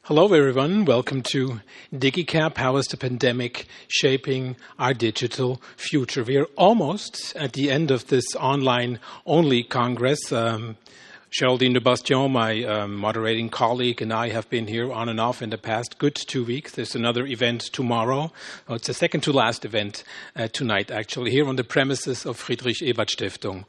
Hello, everyone. Welcome to DigiCap. How is the pandemic shaping our digital future? We are almost at the end of this online-only Congress. Geraldine de Bastion, my moderating colleague, and I have been here on and off in the past good 2 weeks. There's another event tomorrow. Oh, it's the second to last event tonight, actually, here on the premises of Friedrich Ebert Stiftung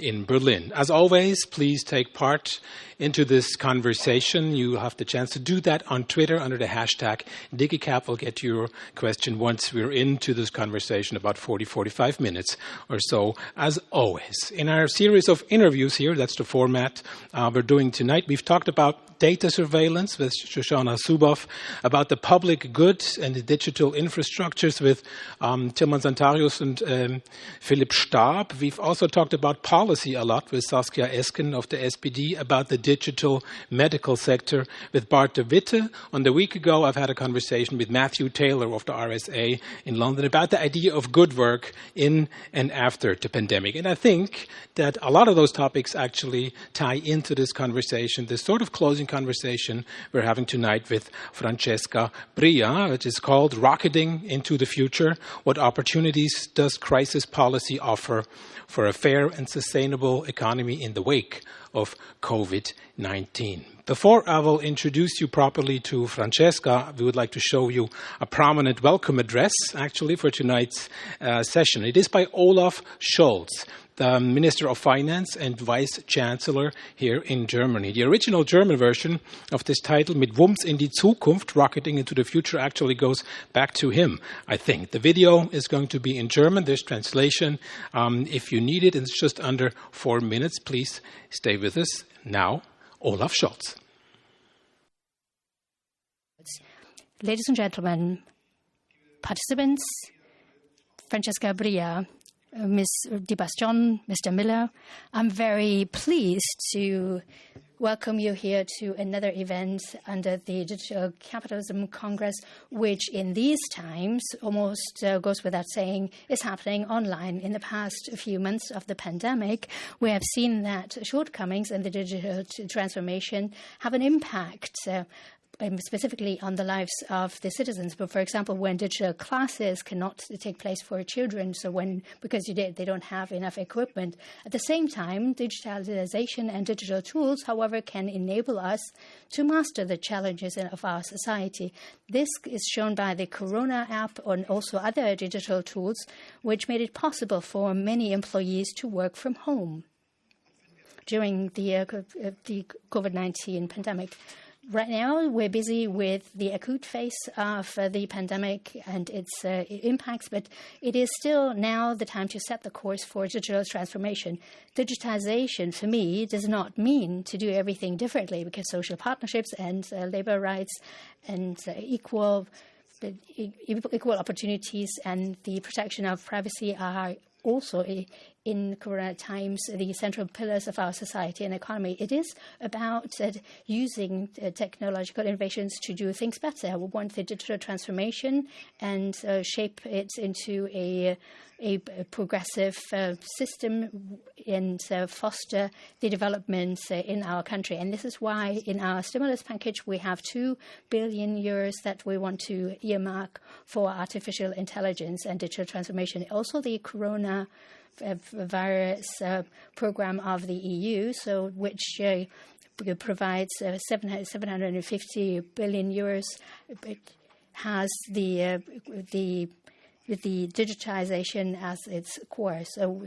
in Berlin. As always, please take part into this conversation. You have the chance to do that on Twitter under the hashtag DigiCap. We'll get your question once we're into this conversation, about 45 minutes or so, as always. In our series of interviews here, that's the format we're doing tonight. We've talked about data surveillance with Shoshana Zuboff, about the public good and the digital infrastructures with Tilman Santarius and Philipp Stab. We've also talked about policy a lot with Saskia Esken of the SPD, about the digital medical sector with Bart de Witte. On the week ago, I've had a conversation with Matthew Taylor of the RSA in London about the idea of good work in and after the pandemic. And I think that a lot of those topics actually tie into this conversation, this sort of closing conversation we're having tonight with Francesca Bria, which is called Rocketing into the Future. What opportunities does crisis policy offer for a fair and sustainable economy in the wake of COVID-19? Before I will introduce you properly to Francesca, we would like to show you a prominent welcome address, actually, for tonight's session. It is by Olaf Scholz, the Minister of Finance and Vice Chancellor here in Germany. The original German version of this title, Mit Wumms in die Zukunft, Rocketing into the Future, actually goes back to him, I think. The video is going to be in German. There's translation if you need it. It's just under 4 minutes. Please stay with us. Now, Olaf Scholz. Ladies and gentlemen, participants, Francesca Bria, Ms. de Bastion, Mr. Miller, I'm very pleased to welcome you here to another event under the Digital Capitalism Congress, which in these times almost goes without saying is happening online. In the past few months of the pandemic, we have seen that shortcomings in the digital transformation have an impact specifically on the lives of the citizens. But for example, when digital classes cannot take place for children, because they don't have enough equipment. At the same time, digitalization and digital tools, however, can enable us to master the challenges of our society. This is shown by the Corona app and also other digital tools, which made it possible for many employees to work from home during the COVID-19 pandemic. Right now, we're busy with the acute phase of the pandemic and its impacts, but it is still now the time to set the course for digital transformation. Digitization, for me, does not mean to do everything differently, because social partnerships and labor rights and equal opportunities and the protection of privacy are also in Corona times the central pillars of our society and economy. It is about using technological innovations to do things better. We want the digital transformation and shape it into a progressive system and foster the development in our country. And this is why in our stimulus package we have 2 billion euros that we want to earmark for artificial intelligence and digital transformation. Also the Corona virus program of the EU, which provides 750 billion euros. It has the digitization as its core. So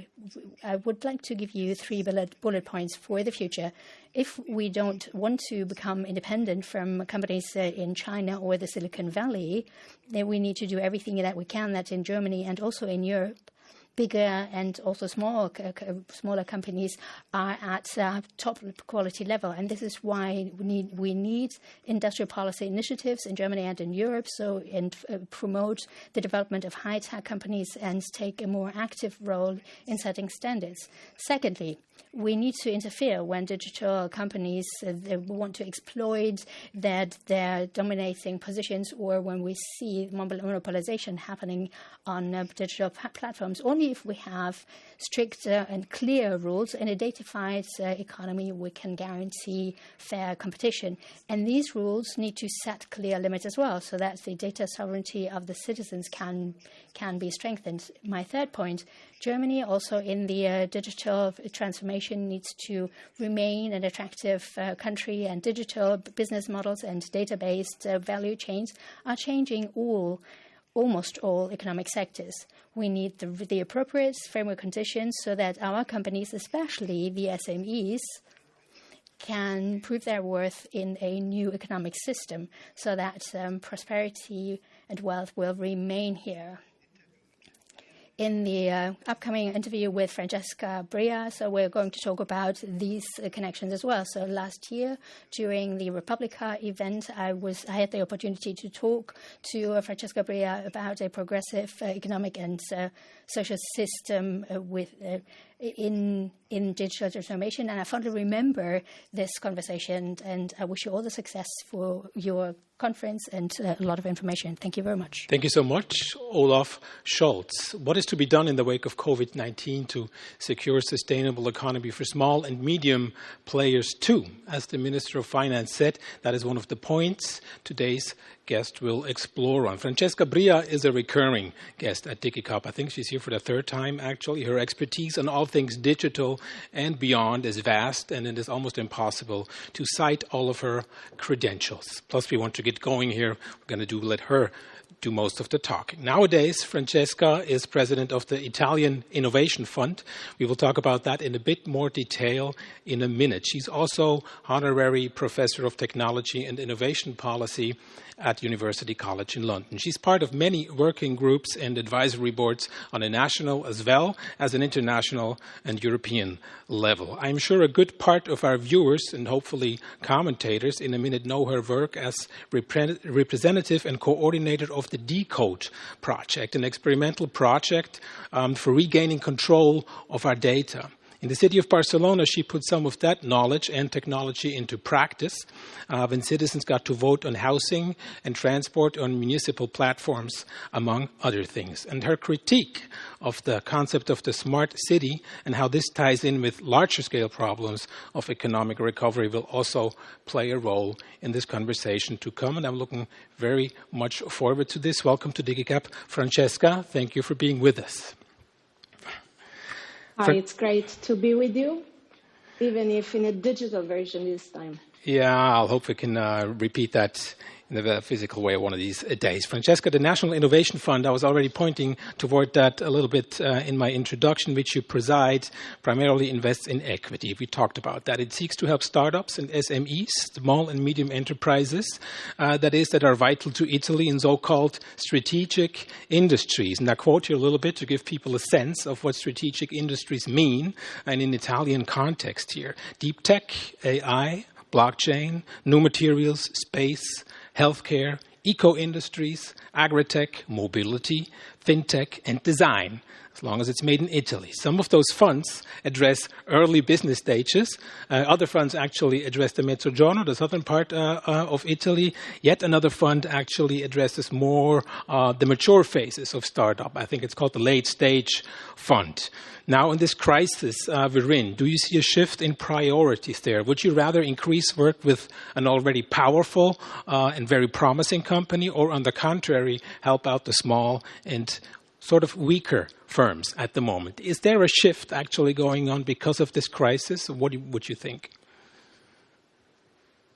I would like to give you 3 bullet points for the future. If we don't want to become independent from companies in China or the Silicon Valley, then we need to do everything that we can that's in Germany and also in Europe. Bigger and also smaller companies are at top quality level, and this is why we need industrial policy initiatives in Germany and in Europe, and promote the development of high-tech companies and take a more active role in setting standards. Secondly, we need to interfere when digital companies they want to exploit their dominating positions, or when we see monopolization happening on digital platforms. Only only if we have strict and clear rules in a datafied economy we can guarantee fair competition. And these rules need to set clear limits as well, so that the data sovereignty of the citizens can be strengthened. My third point, Germany also in the digital transformation needs to remain an attractive country, and digital business models and data-based value chains are changing almost all economic sectors. We need the appropriate framework conditions so that our companies, especially the SMEs, can prove their worth in a new economic system so that prosperity and wealth will remain here. In the upcoming interview with Francesca Bria, so we're going to talk about these connections as well. So last year, during the Republica event, I had the opportunity to talk to Francesca Bria about a progressive economic and social system in digital transformation, and I fondly remember this conversation, and I wish you all the success for your conference and a lot of information. Thank you very much. Thank you so much, Olaf Scholz. What is to be done in the wake of COVID-19 to secure a sustainable economy for small and medium players too? As the Minister of Finance said, that is one of the points today's guest will explore on. Francesca Bria is a recurring guest at DigiCap. I think she's here for the third time, actually. Her expertise on all things digital and beyond is vast, and it is almost impossible to cite all of her credentials. Plus, we want to get going here. We're going to let her do most of the talking. Nowadays, Francesca is president of the Italian Innovation Fund. We will talk about that in a bit more detail in a minute. She's also honorary professor of technology and innovation policy at University College in London. She's part of many working groups and advisory boards on a national as well as an international and European level. I'm sure a good part of our viewers and hopefully commentators in a minute know her work as representative and coordinator of the Decode project, an experimental project for regaining control of our data. In the city of Barcelona, she put some of that knowledge and technology into practice when citizens got to vote on housing and transport on municipal platforms, among other things. And her critique of the concept of the smart city and how this ties in with larger scale problems of economic recovery will also play a role in this conversation to come. And I'm looking very much forward to this. Welcome to DigiCap, Francesca. Thank you for being with us. Hi, it's great to be with you, even if in a digital version this time. Yeah, I'll hope we can repeat that in a physical way one of these days. Francesca, the National Innovation Fund, I was already pointing toward that a little bit in my introduction, which you preside, primarily invests in equity. We talked about that. It seeks to help startups and SMEs, small and medium enterprises, that are vital to Italy in so-called strategic industries. And I quote here a little bit to give people a sense of what strategic industries mean, and in Italian context here. Deep tech, AI, blockchain, new materials, space, healthcare, eco-industries, agri-tech, mobility, fintech, and design, as long as it's made in Italy. Some of those funds address early business stages. Other funds actually address the Mezzogiorno, the southern part of Italy. Yet another fund actually addresses more the mature phases of startup. I think it's called the late stage fund. Now, in this crisis we're in, do you see a shift in priorities there? Would you rather increase work with an already powerful and very promising company, or on the contrary, help out the small and sort of weaker firms at the moment? Is there a shift actually going on because of this crisis? What would you think?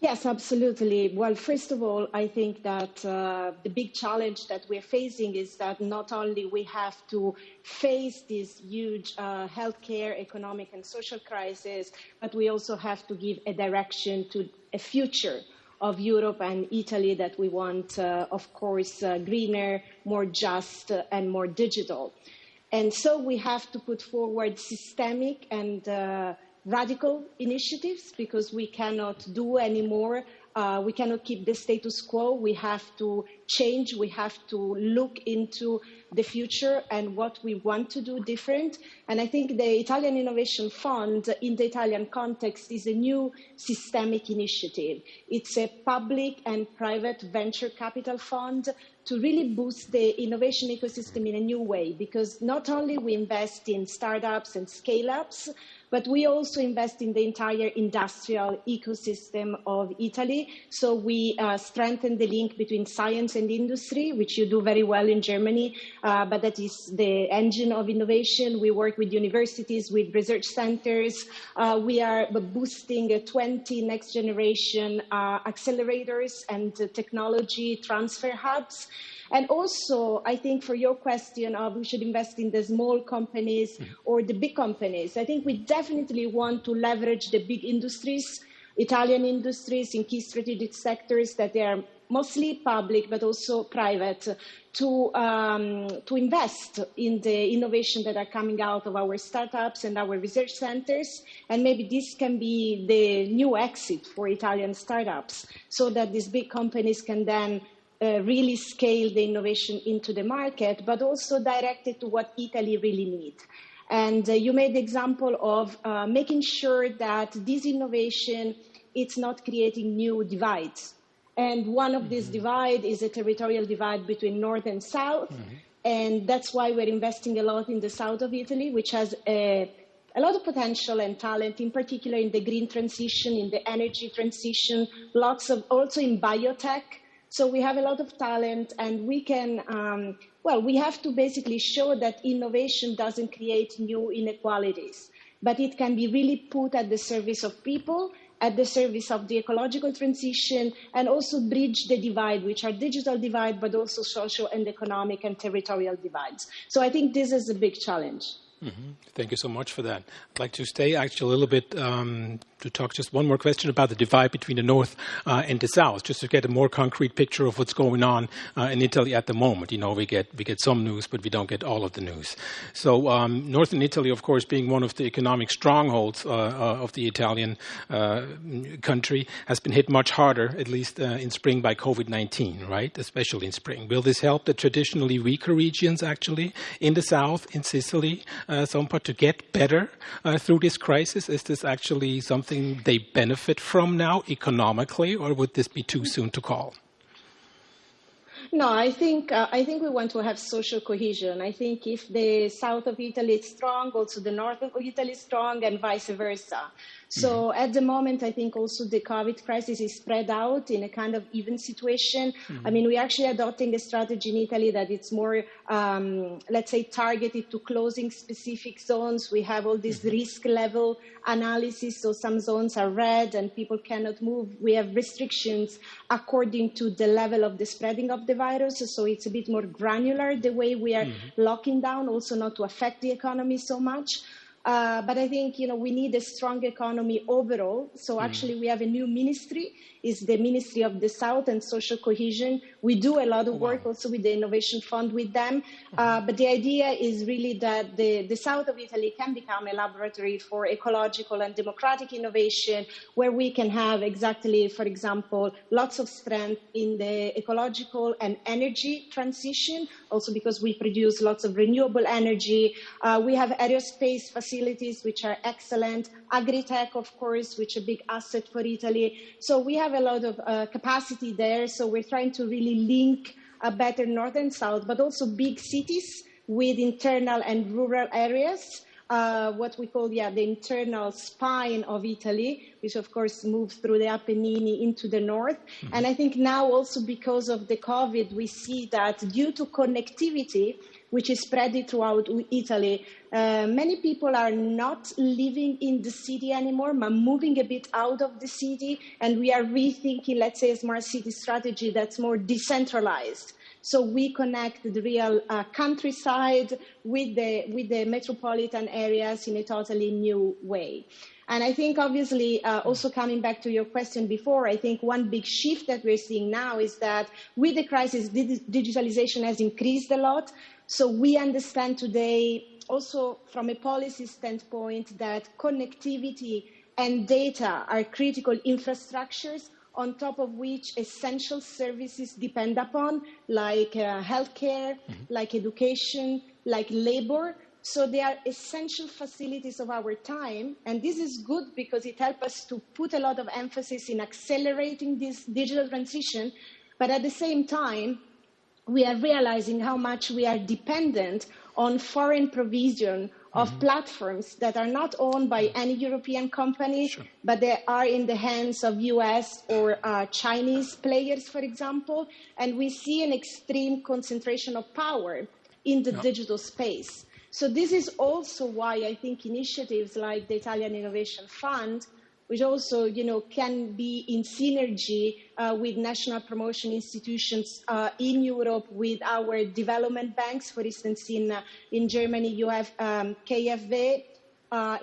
Yes, absolutely. Well, first of all, I think that the big challenge that we're facing is that not only we have to face this huge healthcare, economic and social crisis, but we also have to give a direction to a future of Europe and Italy that we want, of course, greener, more just and more digital. And so we have to put forward systemic and radical initiatives, because we cannot do anymore We cannot keep the status quo. We have to change. We have to look into the future and what we want to do different. And I think the Italian Innovation Fund in the Italian context is a new systemic initiative. It's a public and private venture capital fund to really boost the innovation ecosystem in a new way, because not only we invest in startups and scale-ups, but we also invest in the entire industrial ecosystem of Italy. So we strengthen the link between science and industry, which you do very well in Germany, but that is the engine of innovation. We work with universities, with research centers. We are boosting 20 next generation accelerators and technology transfer hubs. And also, I think for your question of we should invest in the small companies or the big companies, I think we definitely want to leverage the big industries, Italian industries in key strategic sectors that they are mostly public but also private, to invest in the innovation that are coming out of our startups and our research centers. And maybe this can be the new exit for Italian startups, so that these big companies can then really scale the innovation into the market, but also direct it to what Italy really needs. And you made the example of making sure that this innovation, it's not creating new divides. And one of these divides is a territorial divide between north and south. And that's why we're investing a lot in the south of Italy, which has a lot of potential and talent, in particular in the green transition, in the energy transition, lots of also in biotech. So we have a lot of talent, and we can, we have to basically show that innovation doesn't create new inequalities, but it can be really put at the service of people, at the service of the ecological transition, and also bridge the divide, which are digital divide, but also social and economic and territorial divides. So I think this is a big challenge. Thank you so much for that. I'd like to stay actually a little bit to talk just one more question about the divide between the north and the south, just to get a more concrete picture of what's going on in Italy at the moment. You know, we get some news, but we don't get all of the news. So northern Italy, of course, being one of the economic strongholds of the Italian country, has been hit much harder, at least in spring, by COVID-19, right? Especially in spring. Will this help the traditionally weaker regions, actually, in the south, in Sicily, somewhat to get better through this crisis? Is this actually something they benefit from now economically, or would this be too soon to call? No, I think we want to have social cohesion. I think if the south of Italy is strong, also the north of Italy is strong, and vice versa. So at the moment, I think also the COVID crisis is spread out in a kind of even situation. I mean, we're actually adopting a strategy in Italy that it's more, let's say, targeted to closing specific zones. We have all this risk level analysis. So some zones are red and people cannot move. We have restrictions according to the level of the spreading of the virus. So it's a bit more granular, the way we are locking down, also not to affect the economy so much. But I think, we need a strong economy overall. So actually we have a new ministry, is the Ministry of the South and Social Cohesion. We do a lot of work also with the Innovation Fund with them. But the idea is really that the south of Italy can become a laboratory for ecological and democratic innovation, where we can have exactly, for example, lots of strength in the ecological and energy transition, also because we produce lots of renewable energy. We have aerospace facilities, which are excellent. Agri-tech, of course, which is a big asset for Italy. So we have a lot of capacity there. So we're trying to really link a better north and south, but also big cities with internal and rural areas, what we call the internal spine of Italy, which of course moves through the Apennine into the north. And I think now also because of the COVID, we see that due to connectivity, which is spread throughout Italy, many people are not living in the city anymore, but moving a bit out of the city. And we are rethinking, let's say, a smart city strategy that's more decentralized. So we connect the real countryside with the metropolitan areas in a totally new way. And I think, obviously, also coming back to your question before, I think one big shift that we're seeing now is that with the crisis, digitalization has increased a lot. So we understand today, also from a policy standpoint, that connectivity and data are critical infrastructures on top of which essential services depend upon, like healthcare, like education, like labor. So they are essential facilities of our time. And this is good because it helps us to put a lot of emphasis in accelerating this digital transition. But at the same time, we are realizing how much we are dependent on foreign provision of platforms that are not owned by any European company, but they are in the hands of US or Chinese players, for example. And we see an extreme concentration of power in the digital space. So this is also why I think initiatives like the Italian Innovation Fund, which also, can be in synergy with national promotion institutions in Europe, with our development banks. For instance, in Germany, you have KfW,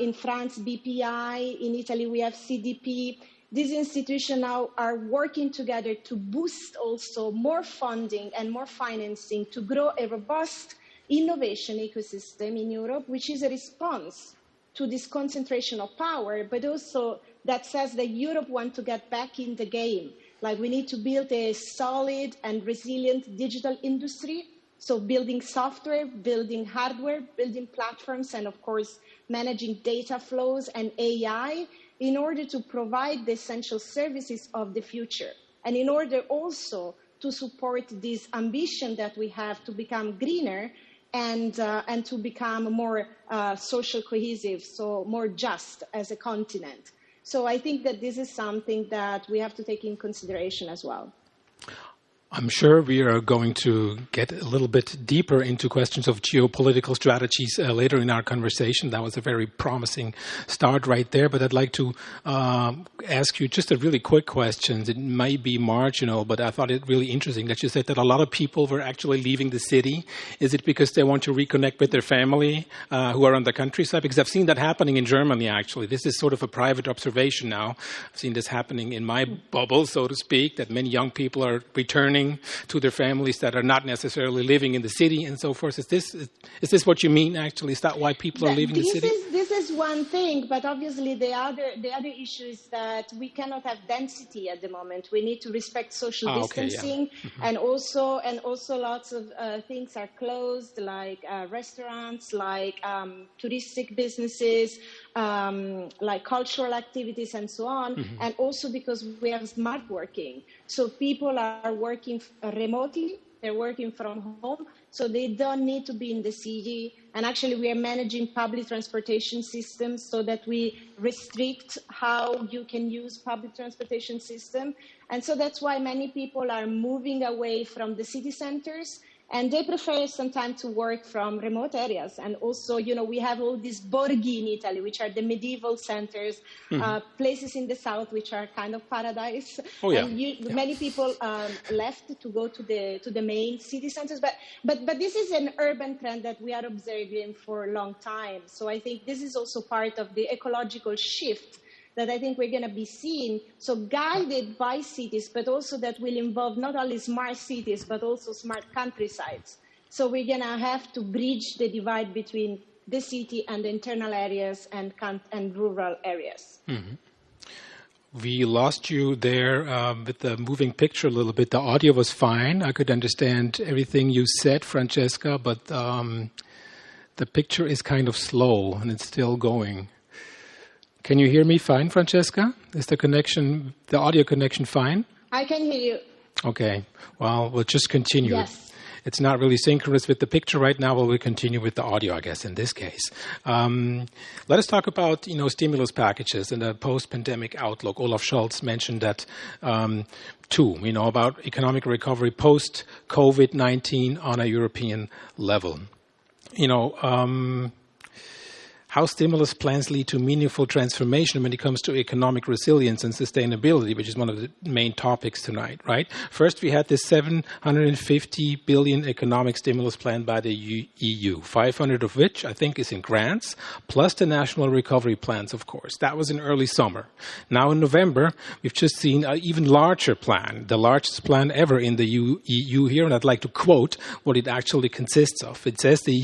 in France, BPI, in Italy, we have CDP. These institutions now are working together to boost also more funding and more financing to grow a robust innovation ecosystem in Europe, which is a response to this concentration of power, but also that says that Europe wants to get back in the game. Like, we need to build a solid and resilient digital industry. So building software, building hardware, building platforms, and of course, managing data flows and AI in order to provide the essential services of the future. And in order also to support this ambition that we have to become greener and to become more social cohesive, so more just as a continent. So I think that this is something that we have to take in consideration as well. I'm sure we are going to get a little bit deeper into questions of geopolitical strategies later in our conversation. That was a very promising start right there. But I'd like to ask you just a really quick question. It might be marginal, but I thought it really interesting that you said that a lot of people were actually leaving the city. Is it because they want to reconnect with their family who are on the countryside? Because I've seen that happening in Germany, actually. This is sort of a private observation now. I've seen this happening in my bubble, so to speak, that many young people are returning to their families that are not necessarily living in the city and so forth. Is this what you mean, actually? Is that why people are leaving the city? This is one thing, but obviously the other issue is that we cannot have density at the moment. We need to respect social distancing, and also lots of things are closed, like restaurants, like touristic businesses, like cultural activities and so on, and also because we have smart working. So people are working remotely, they're working from home, so they don't need to be in the city. And actually we are managing public transportation systems so that we restrict how you can use public transportation system. And so that's why many people are moving away from the city centers, and they prefer sometimes to work from remote areas. And also, we have all these borghi in Italy, which are the medieval centers, places in the south, which are kind of paradise. Many people left to go to the main city centers. But this is an urban trend that we are observing for a long time. So I think this is also part of the ecological shift that I think we're going to be seeing, so guided by cities, but also that will involve not only smart cities, but also smart countrysides. So we're going to have to bridge the divide between the city and the internal areas and rural areas. We lost you there with the moving picture a little bit. The audio was fine. I could understand everything you said, Francesca, but the picture is kind of slow and it's still going. Can you hear me fine, Francesca? Is the audio connection fine? I can hear you. Okay. Well, we'll just continue. Yes. It's not really synchronous with the picture right now, but we'll continue with the audio, I guess, in this case. Let us talk about, stimulus packages and the post-pandemic outlook. Olaf Scholz mentioned that too, about economic recovery post-COVID-19 on a European level. How stimulus plans lead to meaningful transformation when it comes to economic resilience and sustainability, which is one of the main topics tonight, right? First, we had this 750 billion economic stimulus plan by the EU, 500 of which I think is in grants, plus the national recovery plans, of course. That was in early summer. Now in November, we've just seen an even larger plan, the largest plan ever in the EU here, and I'd like to quote what it actually consists of. It says the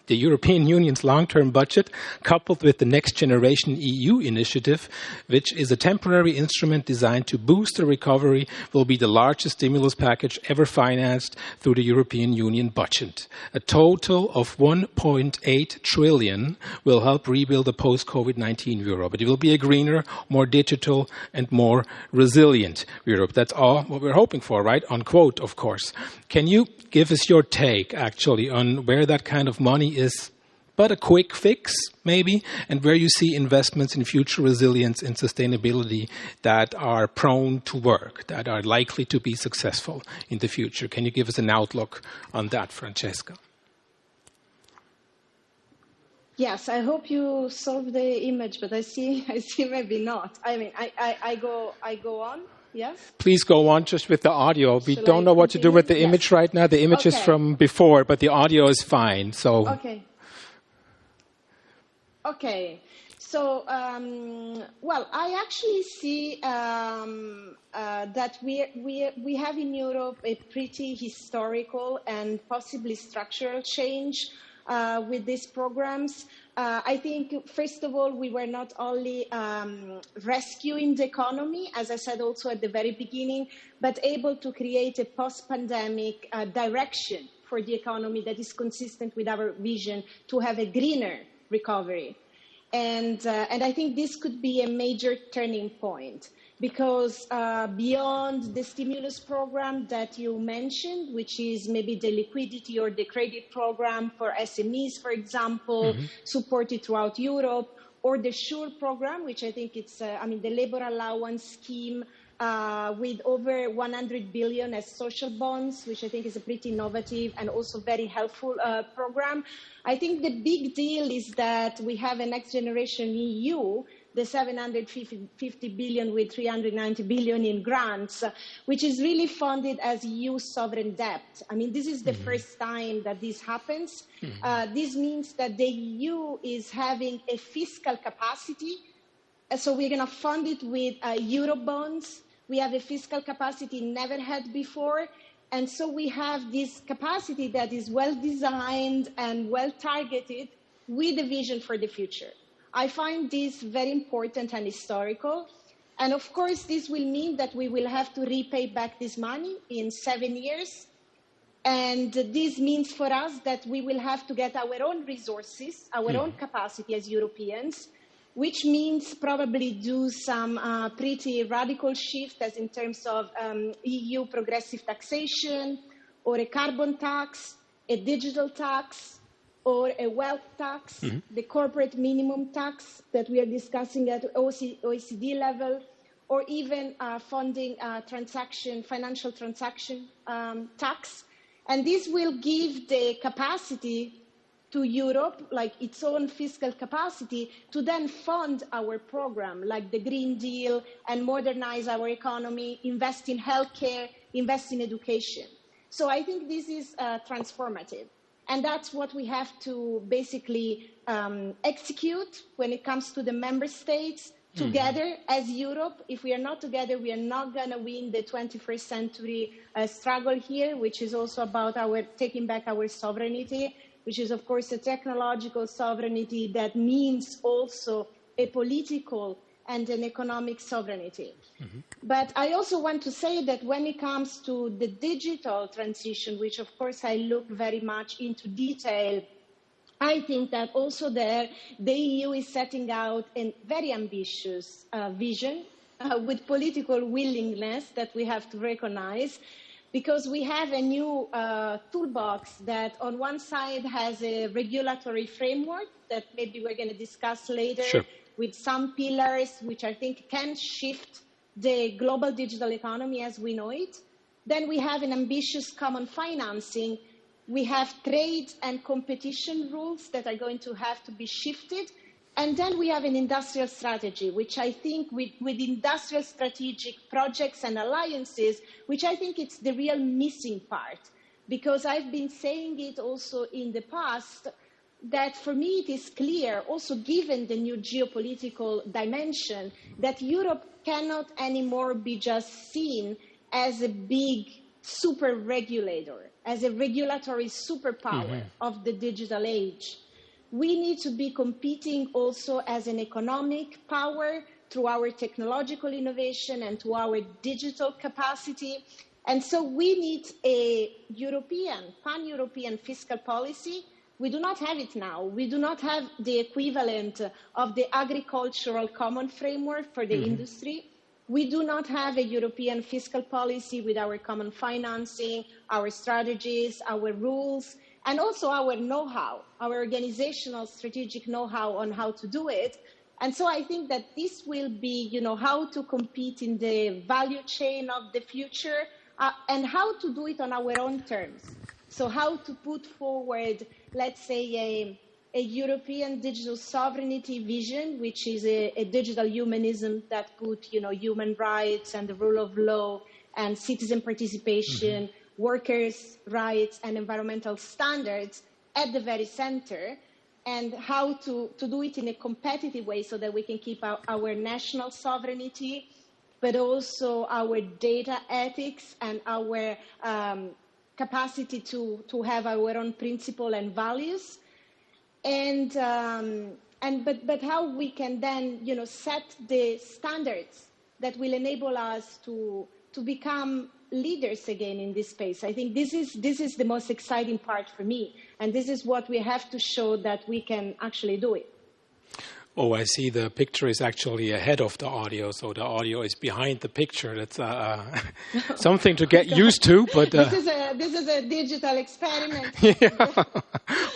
the European Union's long-term budget, coupled with the Next Generation EU initiative, which is a temporary instrument designed to boost the recovery, will be the largest stimulus package ever financed through the European Union budget. A total of 1.8 trillion will help rebuild the post-COVID-19 Europe. It will be a greener, more digital, and more resilient Europe. That's all what we're hoping for, right? Unquote, of course. Can you give us your take, actually, on where that kind of money is but a quick fix, maybe, and where you see investments in future resilience and sustainability that are prone to work, that are likely to be successful in the future? Can you give us an outlook on that, Francesca? Yes, I hope you solved the image, but I see maybe not. I mean, I go on. Yes? Please go on just with the audio. We don't know what to do with the image right now. The image is from before, but the audio is fine. So. Okay. So, well, I actually see that we have in Europe a pretty historical and possibly structural change with these programs. I think, first of all, we were not only rescuing the economy, as I said also at the very beginning, but able to create a post-pandemic direction for the economy that is consistent with our vision to have a greener recovery. And I think this could be a major turning point, because beyond the stimulus program that you mentioned, which is maybe the liquidity or the credit program for SMEs, for example, supported throughout Europe, or the SURE program, which I think it's, the labor allowance scheme with over 100 billion as social bonds, which I think is a pretty innovative and also very helpful program. I think the big deal is that we have a Next Generation EU, the 750 billion with 390 billion in grants, which is really funded as EU sovereign debt. I mean, this is the first time that this happens. This means that the EU is having a fiscal capacity. So we're going to fund it with Euro bonds. We have a fiscal capacity never had before. And so we have this capacity that is well designed and well targeted with a vision for the future. I find this very important and historical. And of course, this will mean that we will have to repay back this money in 7 years. And this means for us that we will have to get our own resources, our own capacity as Europeans, which means probably do some pretty radical shift as in terms of EU progressive taxation, or a carbon tax, a digital tax, or a wealth tax, the corporate minimum tax that we are discussing at OECD level, or even funding financial transaction tax. And this will give the capacity to Europe, like its own fiscal capacity, to then fund our program, like the Green Deal, and modernize our economy, invest in healthcare, invest in education. So I think this is transformative. And that's what we have to basically execute when it comes to the member states together as Europe. If we are not together, we are not going to win the 21st century struggle here, which is also about taking back our sovereignty, which is, of course, a technological sovereignty that means also a political and an economic sovereignty. But I also want to say that when it comes to the digital transition, which, of course, I look very much into detail, I think that also there, the EU is setting out a very ambitious vision with political willingness that we have to recognize, because we have a new toolbox that on one side has a regulatory framework that maybe we're going to discuss later, with some pillars which I think can shift the global digital economy as we know it. Then we have an ambitious common financing. We have trade and competition rules that are going to have to be shifted. And then we have an industrial strategy, which I think with industrial strategic projects and alliances, which I think it's the real missing part. Because I've been saying it also in the past, that for me it is clear, also given the new geopolitical dimension, that Europe cannot anymore be just seen as a big super regulator, as a regulatory superpower of the digital age. We need to be competing also as an economic power through our technological innovation and to our digital capacity. And so we need a pan-European fiscal policy. We do not have it now. We do not have the equivalent of the agricultural common framework for the industry. We do not have a European fiscal policy with our common financing, our strategies, our rules, and also our know-how, our organizational strategic know-how on how to do it. And so I think that this will be, how to compete in the value chain of the future and how to do it on our own terms. So how to put forward, let's say, a European digital sovereignty vision, which is a digital humanism that put, human rights and the rule of law and citizen participation, workers' rights and environmental standards at the very center, and how to do it in a competitive way so that we can keep our national sovereignty, but also our data ethics and our capacity to have our own principle and values. But how we can then, set the standards that will enable us to become leaders again in this space. I think this is the most exciting part for me, and this is what we have to show that we can actually do it. Oh, I see. The picture is actually ahead of the audio, so the audio is behind the picture. That's something to get used to. But this is a digital experiment. Yeah.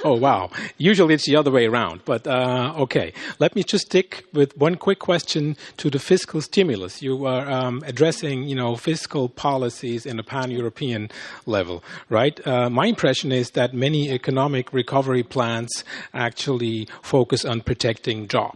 Oh, wow. Usually it's the other way around. But okay, let me just stick with one quick question to the fiscal stimulus. You are addressing, fiscal policies in a pan-European level, right? My impression is that many economic recovery plans actually focus on protecting jobs.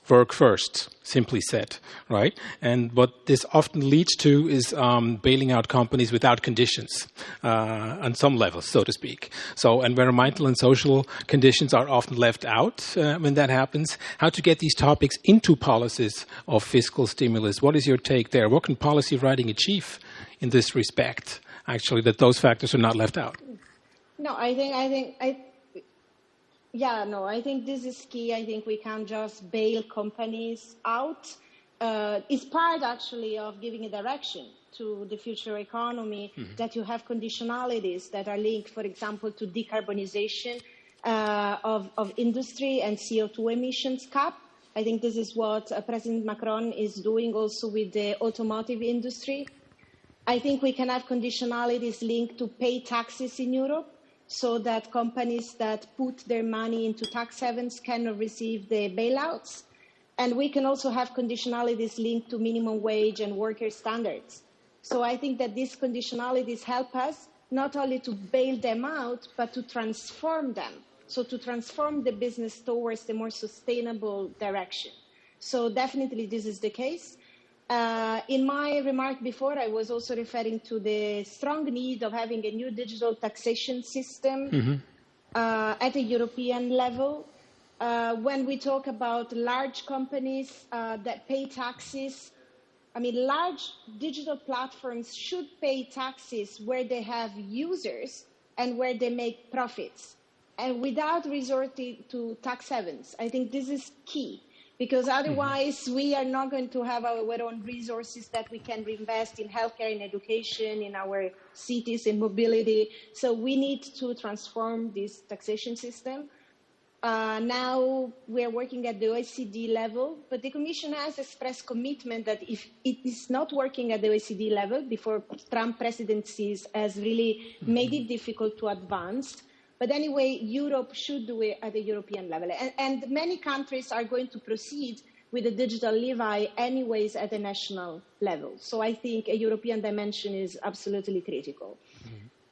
Work first, simply said, right? And what this often leads to is bailing out companies without conditions on some levels, so to speak. So environmental and social conditions are often left out when that happens. How to get these topics into policies of fiscal stimulus? What is your take there? What can policy writing achieve in this respect, actually, that those factors are not left out? No, I think this is key. I think we can't just bail companies out. It's part, actually, of giving a direction to the future economy, that you have conditionalities that are linked, for example, to decarbonization of industry and CO2 emissions cap. I think this is what President Macron is doing also with the automotive industry. I think we can have conditionalities linked to pay taxes in Europe, so that companies that put their money into tax havens cannot receive the bailouts. And we can also have conditionalities linked to minimum wage and worker standards. So I think that these conditionalities help us not only to bail them out, but to transform them. So to transform the business towards the more sustainable direction. So definitely this is the case. In my remark before, I was also referring to the strong need of having a new digital taxation system at a European level. When we talk about large companies that pay taxes, large digital platforms should pay taxes where they have users and where they make profits, and without resorting to tax havens. I think this is key. Because otherwise, we are not going to have our own resources that we can reinvest in healthcare, in education, in our cities, in mobility. So we need to transform this taxation system. Now we're working at the OECD level, but the Commission has expressed commitment that if it is not working at the OECD level, before Trump presidencies has really made it difficult to advance. But anyway, Europe should do it at the European level. And many countries are going to proceed with the digital levy anyways at the national level. So I think a European dimension is absolutely critical.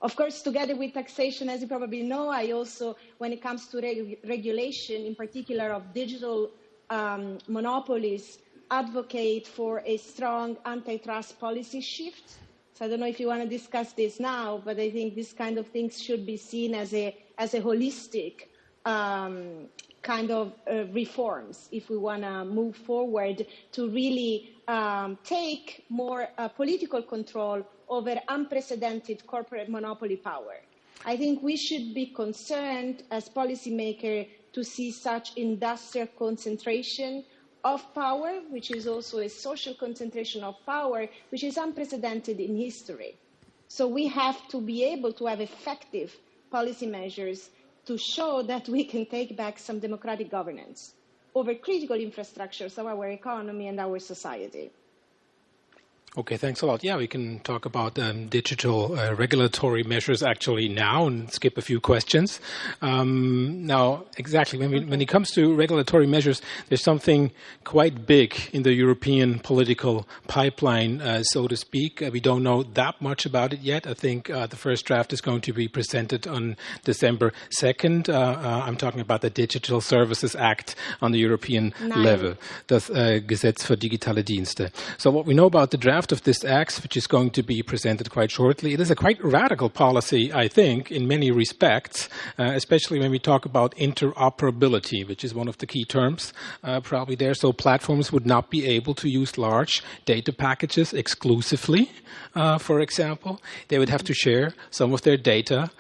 Of course, together with taxation, as you probably know, I also, when it comes to regulation, in particular of digital monopolies, advocate for a strong antitrust policy shift. So I don't know if you want to discuss this now, but I think this kind of things should be seen as a holistic kind of reforms if we want to move forward to really take more political control over unprecedented corporate monopoly power. I think we should be concerned as policymakers to see such industrial concentration of power, which is also a social concentration of power, which is unprecedented in history. So we have to be able to have effective policy measures to show that we can take back some democratic governance over critical infrastructures of our economy and our society. Okay, thanks a lot. Yeah, we can talk about digital regulatory measures actually now and skip a few questions. Now, exactly, when it comes to regulatory measures, there's something quite big in the European political pipeline, so to speak. We don't know that much about it yet. I think the first draft is going to be presented on December 2nd. I'm talking about the Digital Services Act on the European level, das Gesetz für digitale Dienste. So what we know about the draft of this act, which is going to be presented quite shortly, it is a quite radical policy, I think, in many respects, especially when we talk about interoperability, which is one of the key terms probably there. So platforms would not be able to use large data packages exclusively, for example. They would have to share some of their data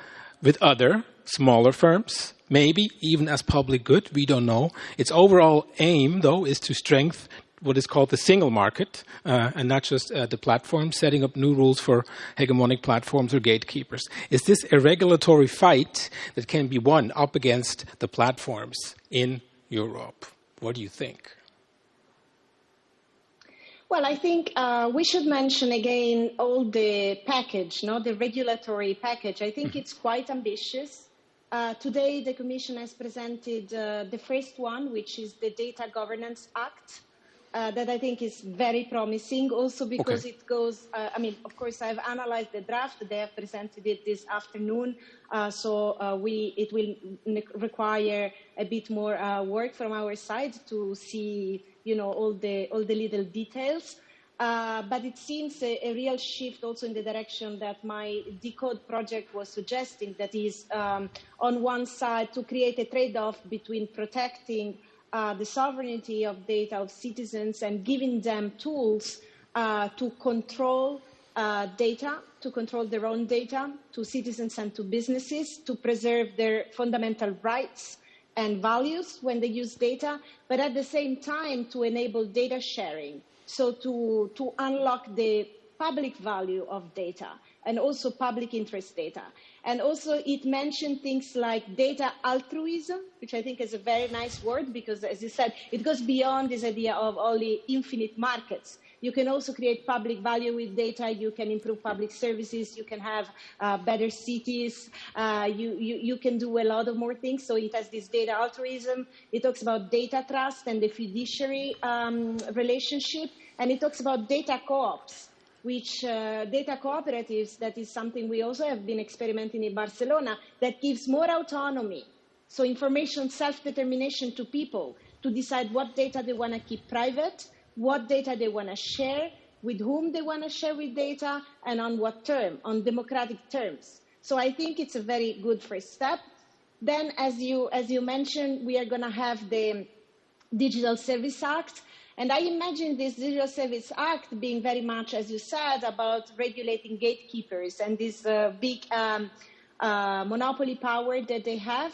with other smaller firms, maybe even as public good. We don't know. Its overall aim, though, is to strengthen what is called the single market, and not just the platform, setting up new rules for hegemonic platforms or gatekeepers. Is this a regulatory fight that can be won up against the platforms in Europe? What do you think? Well, I think we should mention again all the package, the regulatory package. I think it's quite ambitious. Today, the Commission has presented the first one, which is the Data Governance Act. That I think is very promising, also because it goes, of course, I've analyzed the draft. They have presented it this afternoon, so it will require a bit more work from our side to see, all the little details. But it seems a real shift also in the direction that my Decode project was suggesting, that is, on one side, to create a trade-off between protecting the sovereignty of data of citizens and giving them tools to control data, to control their own data, to citizens and to businesses, to preserve their fundamental rights and values when they use data, but at the same time to enable data sharing, so to unlock the public value of data and also public interest data. And also it mentioned things like data altruism, which I think is a very nice word because, as you said, it goes beyond this idea of only infinite markets. You can also create public value with data. You can improve public services. You can have better cities. You can do a lot of more things. So it has this data altruism. It talks about data trust and the fiduciary relationship. And it talks about data co-ops, which data cooperatives, that is something we also have been experimenting in Barcelona, that gives more autonomy, so information self-determination to people to decide what data they want to keep private, what data they want to share, with whom they want to share with data, and on what term, on democratic terms. So I think it's a very good first step. Then, as you mentioned, we are going to have the Digital Service Act. And I imagine this Digital Service Act being very much, as you said, about regulating gatekeepers and this big monopoly power that they have,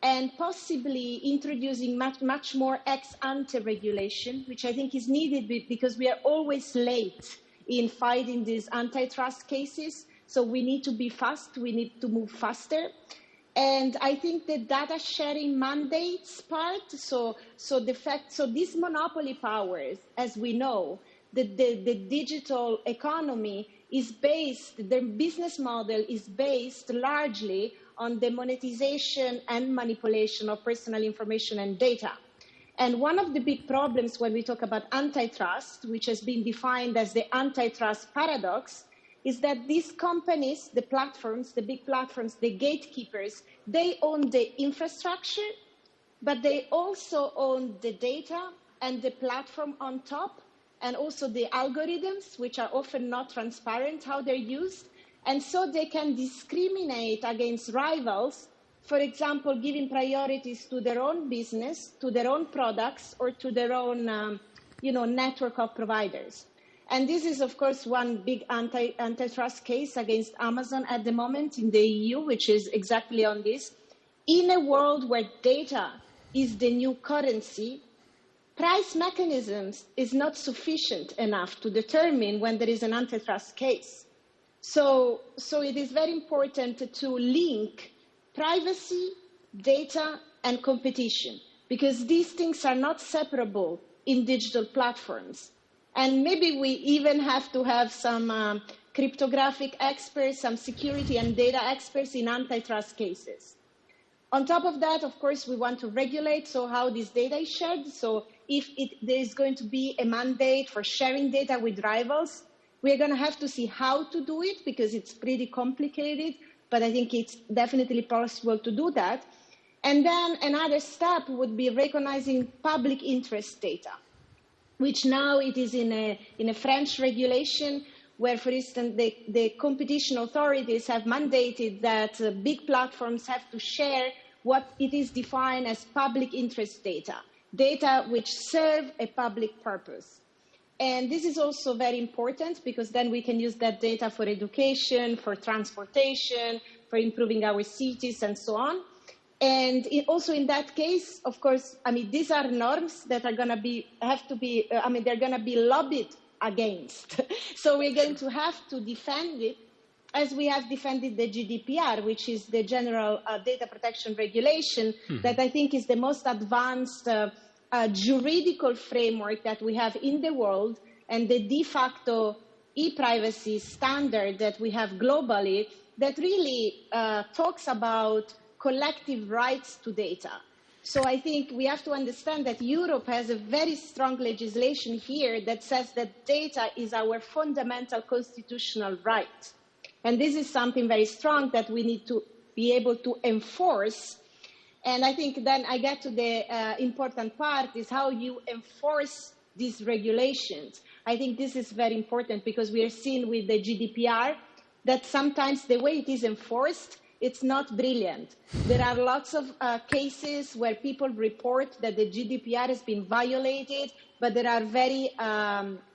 and possibly introducing much more ex-ante regulation, which I think is needed because we are always late in fighting these antitrust cases. So we need to be fast. We need to move faster. And I think the data sharing mandates part, so these monopoly powers, as we know, the digital economy is based, their business model is based largely on the monetization and manipulation of personal information and data. And one of the big problems when we talk about antitrust, which has been defined as the antitrust paradox, is that these companies, the platforms, the big platforms, the gatekeepers, they own the infrastructure, but they also own the data and the platform on top, and also the algorithms, which are often not transparent how they're used. And so they can discriminate against rivals, for example, giving priorities to their own business, to their own products, or to their own network of providers. And this is, of course, one big antitrust case against Amazon at the moment in the EU, which is exactly on this. In a world where data is the new currency, price mechanisms is not sufficient enough to determine when there is an antitrust case. So it is very important to link privacy, data, and competition, because these things are not separable in digital platforms. And maybe we even have to have some cryptographic experts, some security and data experts in antitrust cases. On top of that, of course, we want to regulate how this data is shared. So if there is going to be a mandate for sharing data with rivals, we're going to have to see how to do it, because it's pretty complicated, but I think it's definitely possible to do that. And then another step would be recognizing public interest data, which now it is in a French regulation where, for instance, the competition authorities have mandated that big platforms have to share what it is defined as public interest data, data which serve a public purpose. And this is also very important, because then we can use that data for education, for transportation, for improving our cities, and so on. And also in that case, of course, these are norms that are going to they're going to be lobbied against. So we're going to have to defend it as we have defended the GDPR, which is the General Data Protection Regulation, that I think is the most advanced juridical framework that we have in the world, and the de facto e-privacy standard that we have globally, that really talks about collective rights to data. So I think we have to understand that Europe has a very strong legislation here that says that data is our fundamental constitutional right. And this is something very strong that we need to be able to enforce. And I think then I get to the important part, is how you enforce these regulations. I think this is very important, because we are seeing with the GDPR that sometimes the way it is enforced, it's not brilliant. There are lots of cases where people report that the GDPR has been violated, but there are very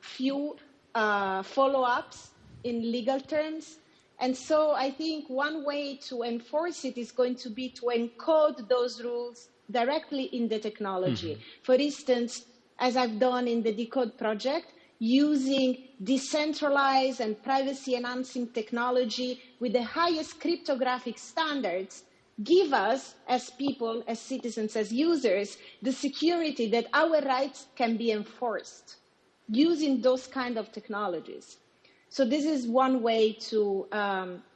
few follow-ups in legal terms. And so I think one way to enforce it is going to be to encode those rules directly in the technology. For instance, as I've done in the Decode project, using decentralized and privacy-enhancing technology with the highest cryptographic standards, give us, as people, as citizens, as users, the security that our rights can be enforced using those kind of technologies. So this is one way to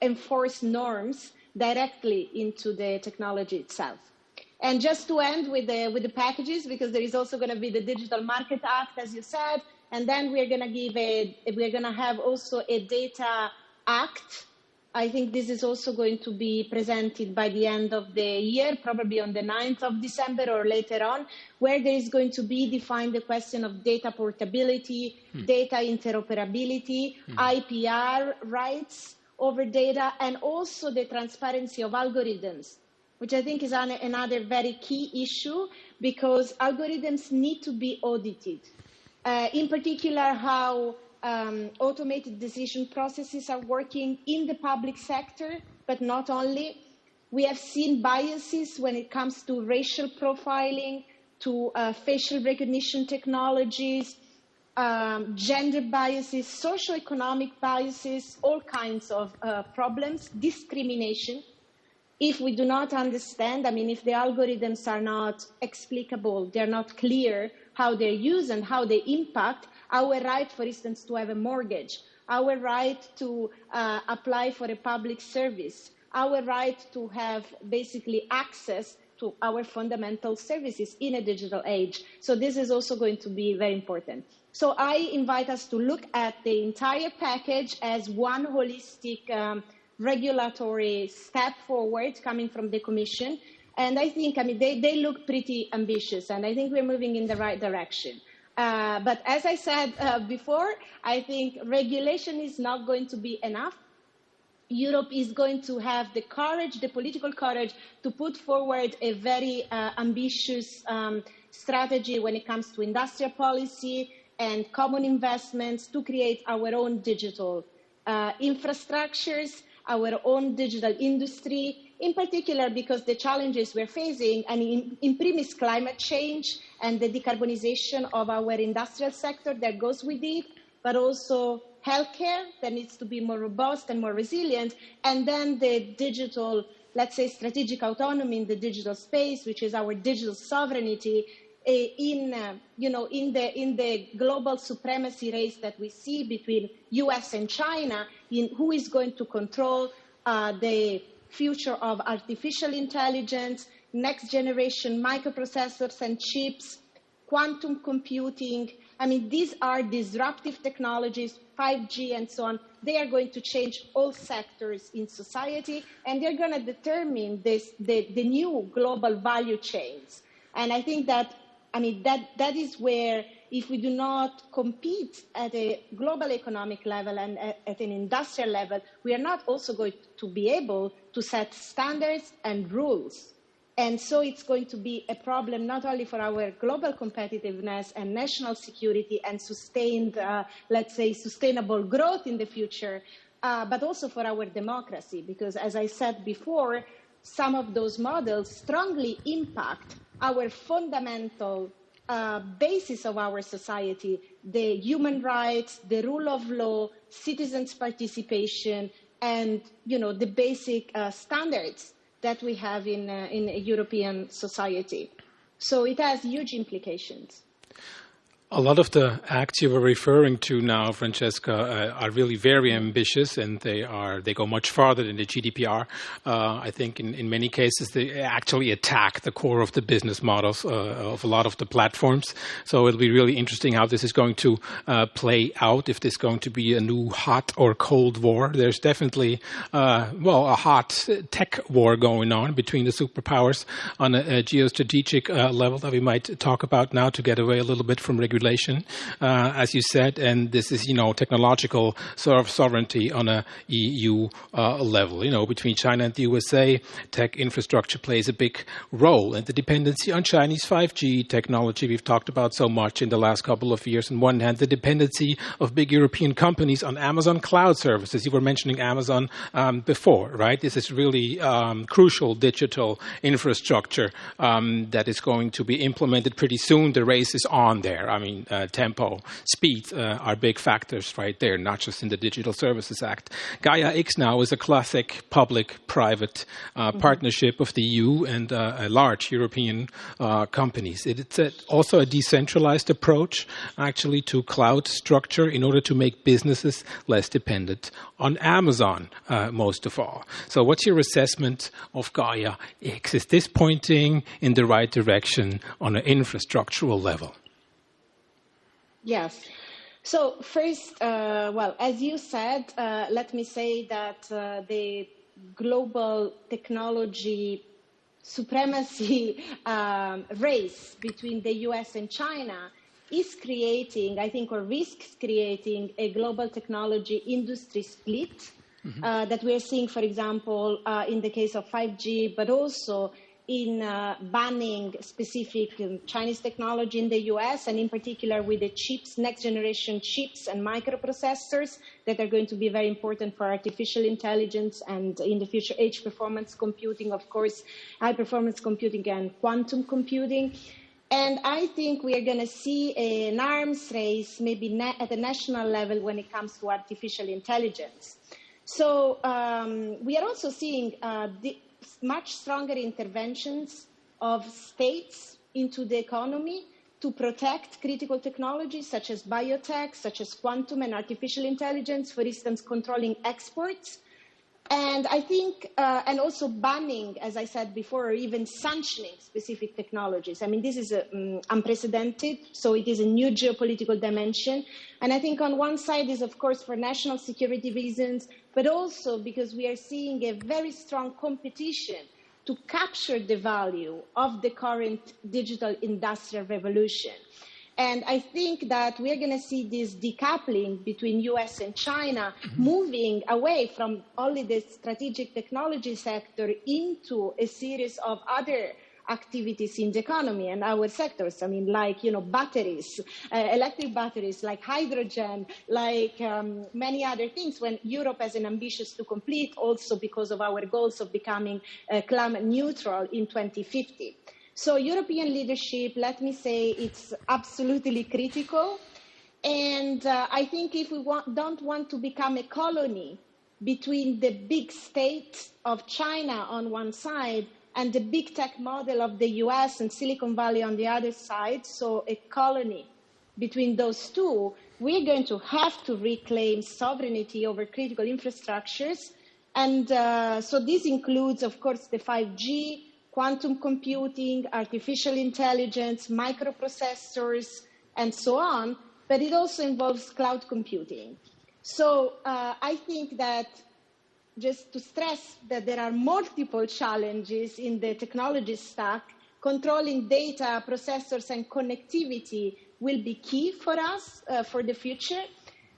enforce norms directly into the technology itself. And just to end with the packages, because there is also going to be the Digital Market Act, as you said, and then we're going to have also a Data Act. I think this is also going to be presented by the end of the year, probably on the 9th of December or later on, where there is going to be defined the question of data portability, data interoperability, IPR rights over data, and also the transparency of algorithms, which I think is another very key issue, because algorithms need to be audited. In particular, how automated decision processes are working in the public sector, but not only. We have seen biases when it comes to racial profiling, to facial recognition technologies, gender biases, socioeconomic biases, all kinds of problems, discrimination. If we do not understand, if the algorithms are not explicable, they're not clear how they're used and how they impact our right, for instance, to have a mortgage, our right to apply for a public service, our right to have basically access to our fundamental services in a digital age. So this is also going to be very important. So I invite us to look at the entire package as one holistic regulatory step forward coming from the Commission. And I think, they look pretty ambitious, and I think we're moving in the right direction. But as I said before, I think regulation is not going to be enough. Europe is going to have the courage, the political courage, to put forward a very ambitious strategy when it comes to industrial policy, and common investments to create our own digital infrastructures, our own digital industry, in particular because the challenges we're facing, and in premise climate change and the decarbonization of our industrial sector that goes with it, but also healthcare that needs to be more robust and more resilient, and then the digital, let's say, strategic autonomy in the digital space, which is our digital sovereignty in the global supremacy race that we see between US and China in who is going to control the future of artificial intelligence, next generation microprocessors and chips, quantum computing. I mean, these are disruptive technologies, 5G and so on. They are going to change all sectors in society, and they're going to determine the new global value chains. And I think that that is where, if we do not compete at a global economic level and at an industrial level, we are not also going to be able to set standards and rules. And so it's going to be a problem not only for our global competitiveness and national security and sustained, sustainable growth in the future, but also for our democracy. Because as I said before, some of those models strongly impact our fundamental basis of our society, the human rights, the rule of law, citizens' participation, and the basic standards that we have in a European society. So it has huge implications. A lot of the acts you were referring to now, Francesca, are really very ambitious, and they go much farther than the GDPR. I think in many cases they actually attack the core of the business models of a lot of the platforms. So it'll be really interesting how this is going to play out, if this is going to be a new hot or cold war. There's definitely a hot tech war going on between the superpowers on a geostrategic level that we might talk about now to get away a little bit from regulation. As you said, and this is, technological sort of sovereignty on a EU level. Between China and the USA, tech infrastructure plays a big role, and the dependency on Chinese 5G technology we've talked about so much in the last couple of years. On one hand, the dependency of big European companies on Amazon cloud services. You were mentioning Amazon before, right? This is really crucial digital infrastructure that is going to be implemented pretty soon. The race is on there. Tempo, speed are big factors right there, not just in the Digital Services Act. Gaia X now is a classic public-private partnership of the EU and large European companies. It's also a decentralized approach, actually, to cloud structure in order to make businesses less dependent on Amazon, most of all. So what's your assessment of Gaia X? Is this pointing in the right direction on an infrastructural level? Yes. So first, as you said, let me say that the global technology supremacy race between the US and China is creating, I think, or risks creating a global technology industry split that we're seeing, for example, in the case of 5G, but also in banning specific Chinese technology in the US, and in particular with the chips, next generation chips and microprocessors that are going to be very important for artificial intelligence and in the future edge performance computing, of course, high performance computing and quantum computing. And I think we are going to see an arms race maybe at the national level when it comes to artificial intelligence. So we are also seeing much stronger interventions of states into the economy to protect critical technologies such as biotech, such as quantum and artificial intelligence, for instance, controlling exports. And I think, and also banning, as I said before, or even sanctioning specific technologies. I mean, this is unprecedented, so it is a new geopolitical dimension. And I think on one side is, of course, for national security reasons, but also because we are seeing a very strong competition to capture the value of the current digital industrial revolution. And I think that we're going to see this decoupling between US and China moving away from only the strategic technology sector into a series of other activities in the economy and our sectors. I mean, like, batteries, electric batteries, like hydrogen, like many other things, when Europe has an ambition to complete also because of our goals of becoming climate neutral in 2050. So European leadership, let me say, it's absolutely critical. And I think if we don't want to become a colony between the big state of China on one side and the big tech model of the US and Silicon Valley on the other side, so a colony between those two, we're going to have to reclaim sovereignty over critical infrastructures. And so this includes, of course, the 5G, quantum computing, artificial intelligence, microprocessors, and so on. But it also involves cloud computing. So I think that, just to stress that there are multiple challenges in the technology stack, controlling data, processors, and connectivity will be key for us for the future.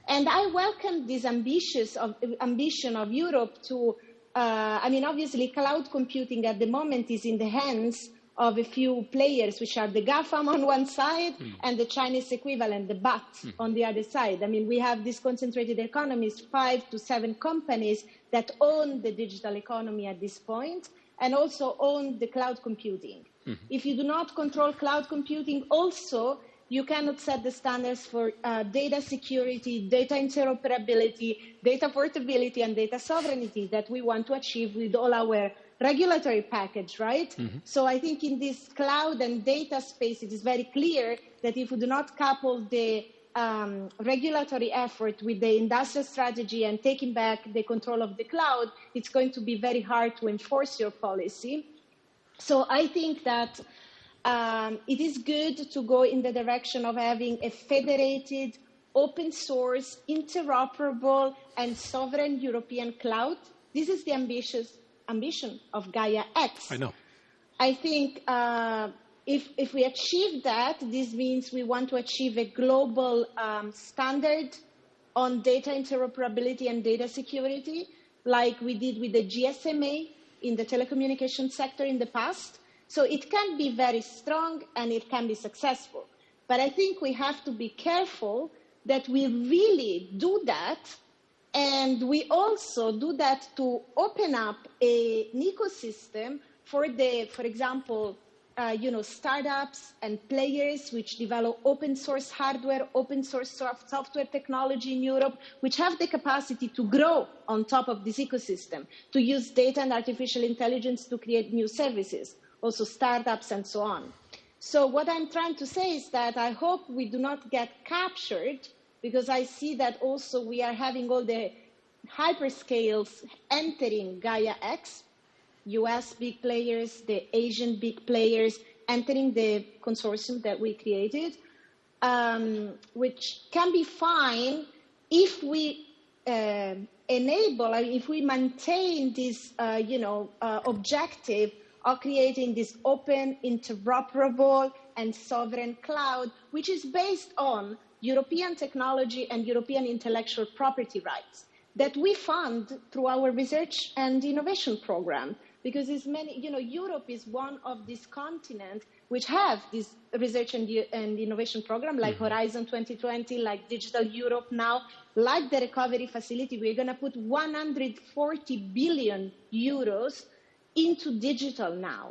And I welcome this ambition of Europe to, obviously cloud computing at the moment is in the hands of a few players, which are the GAFAM on one side and the Chinese equivalent, the BAT, on the other side. I mean, we have these concentrated economies, 5 to 7 companies that own the digital economy at this point and also own the cloud computing. If you do not control cloud computing also, you cannot set the standards for data security, data interoperability, data portability, and data sovereignty that we want to achieve with all our regulatory package, right? So I think in this cloud and data space, it is very clear that if we do not couple the regulatory effort with the industrial strategy and taking back the control of the cloud, it's going to be very hard to enforce your policy. So I think that it is good to go in the direction of having a federated, open source, interoperable, and sovereign European cloud. This is the ambition of Gaia X. I know. I think if we achieve that, this means we want to achieve a global standard on data interoperability and data security, like we did with the GSMA in the telecommunications sector in the past. So it can be very strong and it can be successful. But I think we have to be careful that we really do that. And we also do that to open up an ecosystem for example, startups and players which develop open source hardware, open source software technology in Europe, which have the capacity to grow on top of this ecosystem, to use data and artificial intelligence to create new services, also startups and so on. So what I'm trying to say is that I hope we do not get captured, because I see that also we are having all the hyperscales entering Gaia X, US big players, the Asian big players entering the consortium that we created, which can be fine if we if we maintain this, objective of creating this open, interoperable, and sovereign cloud, which is based on European technology and European intellectual property rights that we fund through our research and innovation program. Because Europe is one of these continents which have this research and innovation program, like Horizon 2020, like Digital Europe now, like the Recovery Facility. We're going to put 140 billion euros into digital now.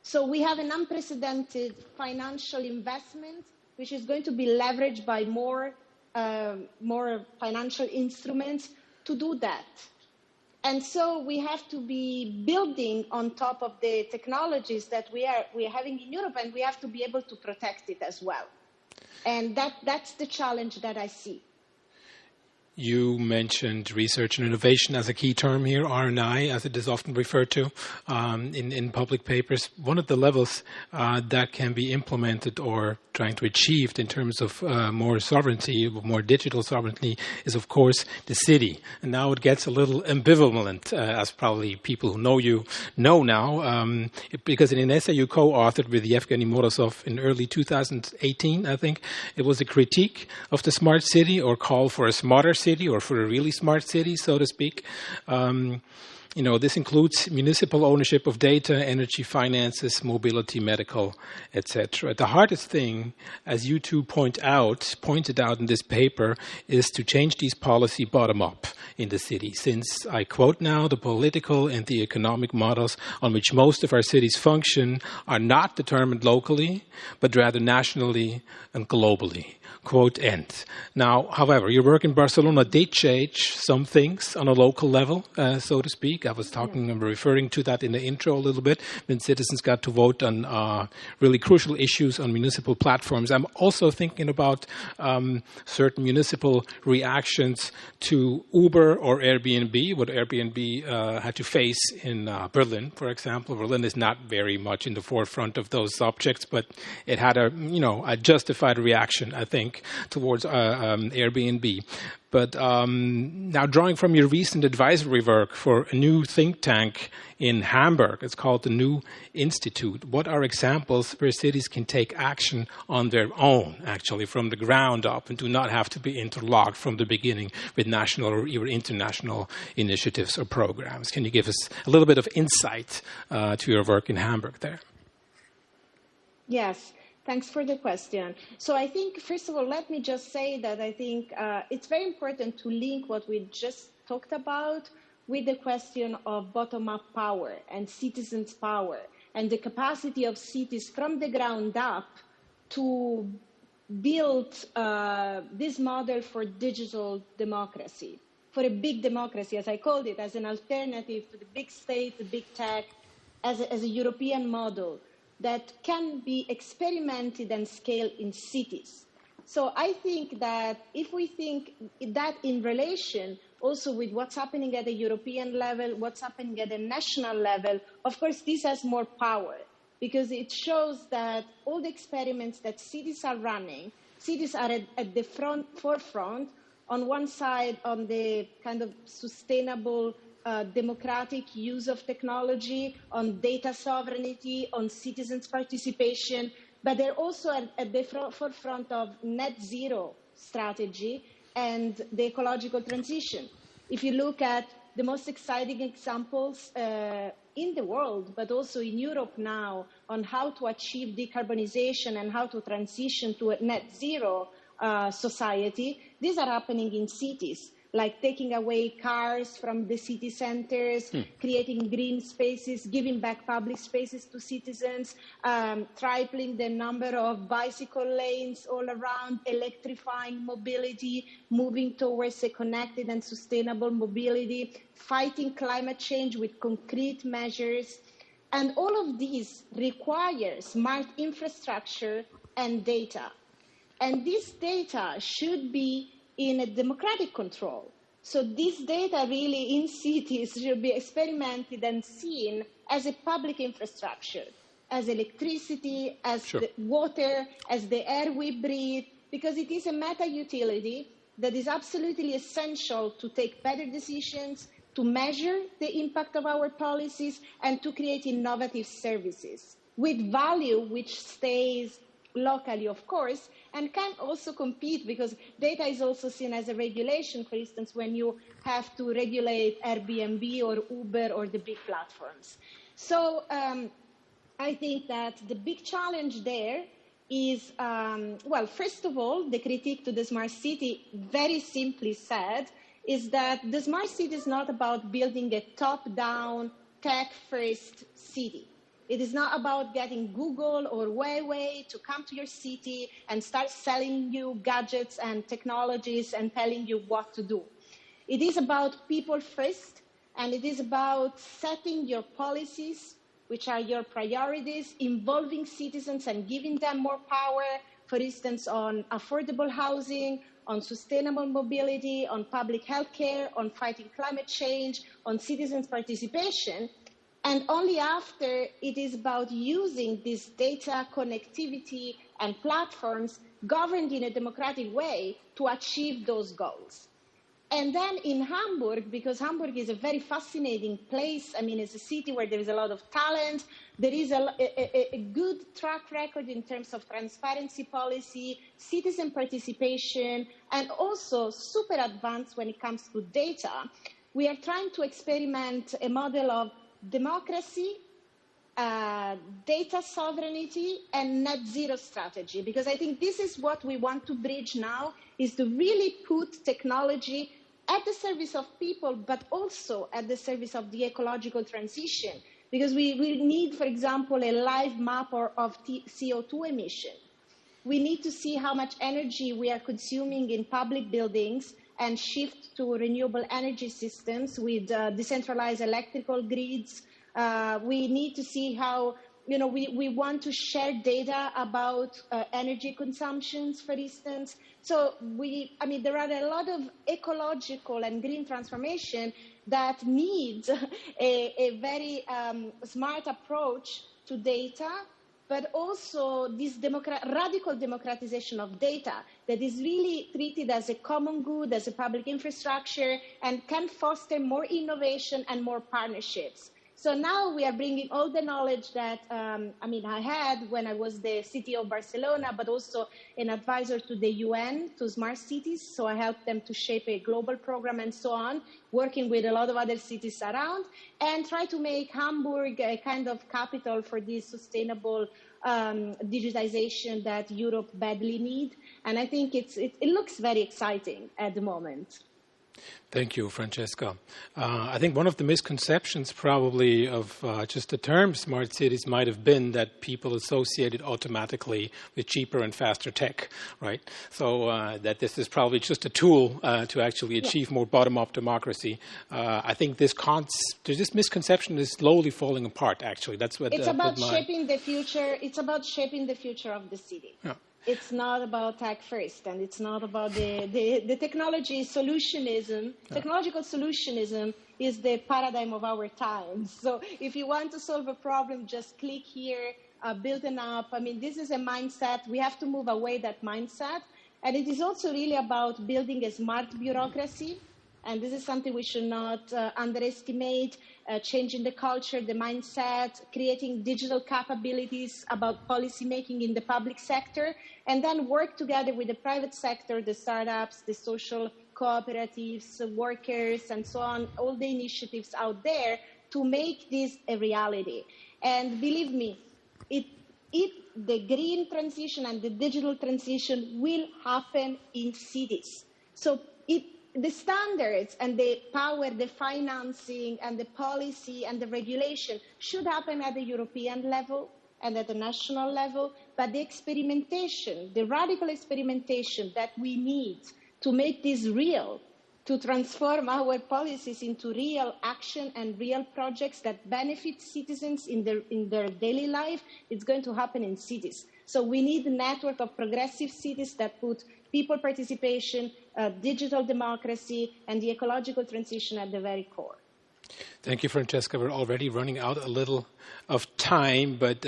So we have an unprecedented financial investment, which is going to be leveraged by more financial instruments to do that. And so we have to be building on top of the technologies that we are having in Europe, and we have to be able to protect it as well. And that's the challenge that I see. You mentioned research and innovation as a key term here, R&I, as it is often referred to in public papers. One of the levels that can be implemented or trying to achieve in terms of more sovereignty, more digital sovereignty, is, of course, the city. And now it gets a little ambivalent, as probably people who know you know now, because in an essay you co-authored with Yevgeny Morozov in early 2018, I think, it was a critique of the smart city, or call for a smarter city, or for a really smart city, so to speak. This includes municipal ownership of data, energy, finances, mobility, medical, etc. The hardest thing, as you two pointed out in this paper, is to change these policy bottom up in the city, since, I quote now, the political and the economic models on which most of our cities function are not determined locally, but rather nationally and globally. Quote end. Now, however, your work in Barcelona did change some things on a local level, so to speak. I was referring to that in the intro a little bit, when citizens got to vote on really crucial issues on municipal platforms. I'm also thinking about certain municipal reactions to Uber or Airbnb, what Airbnb had to face in Berlin, for example. Berlin is not very much in the forefront of those subjects, but it had a justified reaction, I think, towards Airbnb. But now, drawing from your recent advisory work for a new think tank in Hamburg, it's called the New Institute. What are examples where cities can take action on their own, actually, from the ground up, and do not have to be interlocked from the beginning with national or even international initiatives or programs? Can you give us a little bit of insight to your work in Hamburg there? Yes. Thanks for the question. So I think, first of all, let me just say that I think it's very important to link what we just talked about with the question of bottom-up power and citizens' power and the capacity of cities from the ground up to build this model for digital democracy, for a big democracy, as I called it, as an alternative to the big state, the big tech, as a European model that can be experimented and scaled in cities. So I think that if we think that in relation also with what's happening at the European level, what's happening at the national level, of course, this has more power because it shows that all the experiments that cities are running, cities are at the forefront, on one side on the kind of sustainable democratic use of technology, on data sovereignty, on citizens' participation, but they're also at the forefront of net zero strategy and the ecological transition. If you look at the most exciting examples in the world, but also in Europe now, on how to achieve decarbonization and how to transition to a net zero society, these are happening in cities, like taking away cars from the city centers, creating green spaces, giving back public spaces to citizens, tripling the number of bicycle lanes all around, electrifying mobility, moving towards a connected and sustainable mobility, fighting climate change with concrete measures. And all of these require smart infrastructure and data. And this data should be in a democratic control. So this data really in cities should be experimented and seen as a public infrastructure, as electricity, as the water, as the air we breathe, because it is a meta utility that is absolutely essential to take better decisions, to measure the impact of our policies, and to create innovative services with value which stays locally, of course, and can also compete because data is also seen as a regulation, for instance, when you have to regulate Airbnb or Uber or the big platforms. So I think that the big challenge there is, well, first of all, the critique to the smart city, very simply said, is that the smart city is not about building a top-down, tech-first city. It is not about getting Google or Huawei to come to your city and start selling you gadgets and technologies and telling you what to do. It is about people first, and it is about setting your policies, which are your priorities, involving citizens and giving them more power, for instance, on affordable housing, on sustainable mobility, on public health care, on fighting climate change, on citizens' participation. And only after it is about using this data connectivity and platforms governed in a democratic way to achieve those goals. And then in Hamburg, because Hamburg is a very fascinating place, I mean, it's a city where there is a lot of talent, there is a good track record in terms of transparency policy, citizen participation, and also super advanced when it comes to data. we are trying to experiment a model of democracy, data sovereignty, and net zero strategy, because I think this is what we want to bridge now, is to really put technology at the service of people, but also at the service of the ecological transition. Because we need, for example, a live map of CO2 emission. We need to see how much energy we are consuming in public buildings and shift to renewable energy systems with decentralized electrical grids. We need to see how, we want to share data about energy consumptions, for instance. So there are a lot of ecological and green transformation that needs a very smart approach to data, but also this radical democratization of data that is really treated as a common good, as a public infrastructure, and can foster more innovation and more partnerships. So now we are bringing all the knowledge that, I had when I was the CTO of Barcelona, but also an advisor to the UN, to smart cities. So I helped them to shape a global program and so on, working with a lot of other cities around, and try to make Hamburg a kind of capital for this sustainable digitization that Europe badly needs. And I think it looks very exciting at the moment. Thank you, Francesca. I think one of the misconceptions probably of just the term smart cities might have been that people associate it automatically with cheaper and faster tech, right? So that this is probably just a tool to actually achieve more bottom-up democracy. I think this misconception is slowly falling apart, actually. That's what it's about shaping the future. It's about shaping the future of the city. Yeah. It's not about tech first, and it's not about the technology solutionism. Technological solutionism is the paradigm of our times. So if you want to solve a problem, just click here, build an app. This is a mindset. We have to move away that mindset. And it is also really about building a smart bureaucracy. And this is something we should not underestimate, changing the culture, the mindset, creating digital capabilities about policy making in the public sector, and then work together with the private sector, the startups, the social cooperatives, workers, and so on, all the initiatives out there to make this a reality. And believe me, the green transition and the digital transition will happen in cities. So the standards and the power, the financing and the policy and the regulation should happen at the European level and at the national level, but the experimentation, the radical experimentation that we need to make this real, to transform our policies into real action and real projects that benefit citizens in their daily life, it's going to happen in cities. So we need a network of progressive cities that put people participation, digital democracy, and the ecological transition at the very core. Thank you, Francesca. We're already running out a little of time, but